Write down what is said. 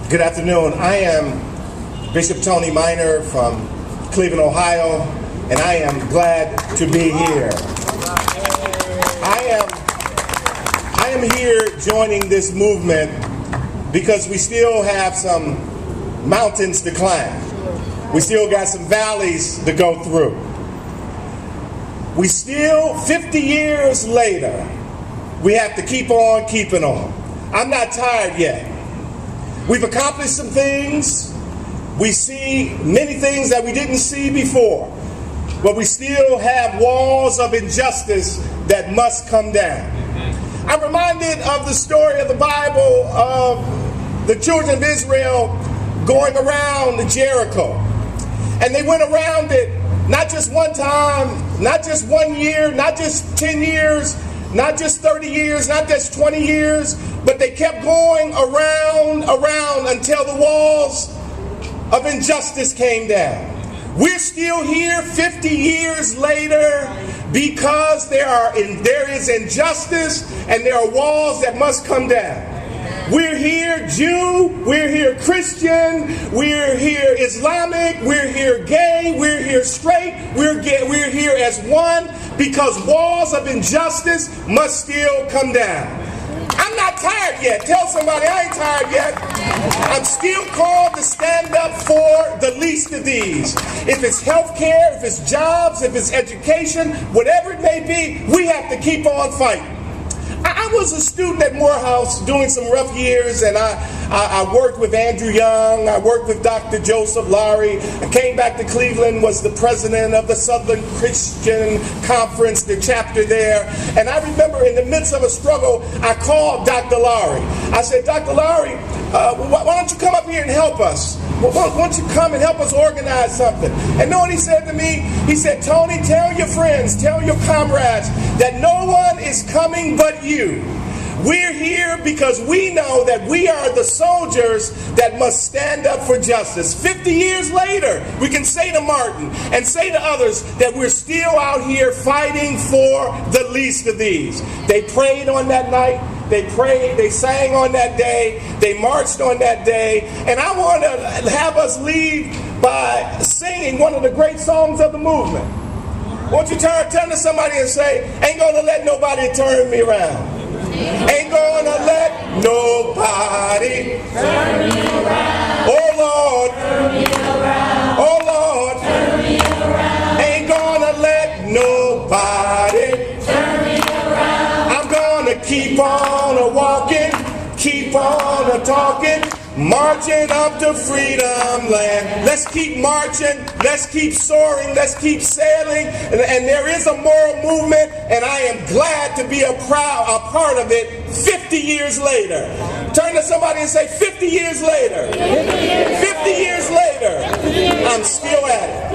Good afternoon. I am Bishop Tony Minor from Cleveland, Ohio, and I am glad to be here. I am here joining this movement because we still have some mountains to climb. We still got some valleys to go through. We still, 50 years later, we have to keep on keeping on. I'm not tired yet. We've accomplished some things. We see many things that we didn't see before. But we still have walls of injustice that must come down. I'm reminded of the story of the Bible of the children of Israel going around Jericho. And they went around it not just one time, not just 1 year, not just 10 years, not just 30 years, not just 20 years, but they kept going around until the walls of injustice came down. We're still here 50 years later because there is injustice and there are walls that must come down. We're here Jew, we're here Christian, we're here Islamic, we're here gay, we're here straight, we're here as one because walls of injustice must still come down. I'm not tired yet. Tell somebody I ain't tired yet. I'm still called to stand up for the least of these. If it's health care, if it's jobs, if it's education, whatever it may be, we have to keep on fighting. I was a student at Morehouse doing some rough years, and I worked with Andrew Young, I worked with Dr. Joseph Lowry. I came back to Cleveland, was the president of the Southern Christian Conference, the chapter there. And I remember in the midst of a struggle, I called Dr. Lowry. I said, Dr. Lowry, why don't you come up here and help us? Why don't you come and help us organize something? And know what he said to me? He said, Tony, tell your friends, tell your comrades that no one is coming but you. We're here because we know that we are the soldiers that must stand up for justice. 50 years later, we can say to Martin and say to others that we're still out here fighting for the least of these. They prayed on that night. They prayed, they sang on that day, they marched on that day, and I want to have us leave by singing one of the great songs of the movement. Won't you turn to somebody and say, ain't gonna let nobody turn me around. Ain't gonna let nobody turn me around. Oh Lord, turn me around. Oh Lord, turn me around. Ain't gonna let nobody turn me around. I'm gonna keep on a-walking, keep on a-talking, marching up to freedom land. Let's keep marching, let's keep soaring, let's keep sailing, and there is a moral movement, and I am glad to be a part of it 50 years later. Turn to somebody and say, 50 years later, 50 years later, I'm still at it.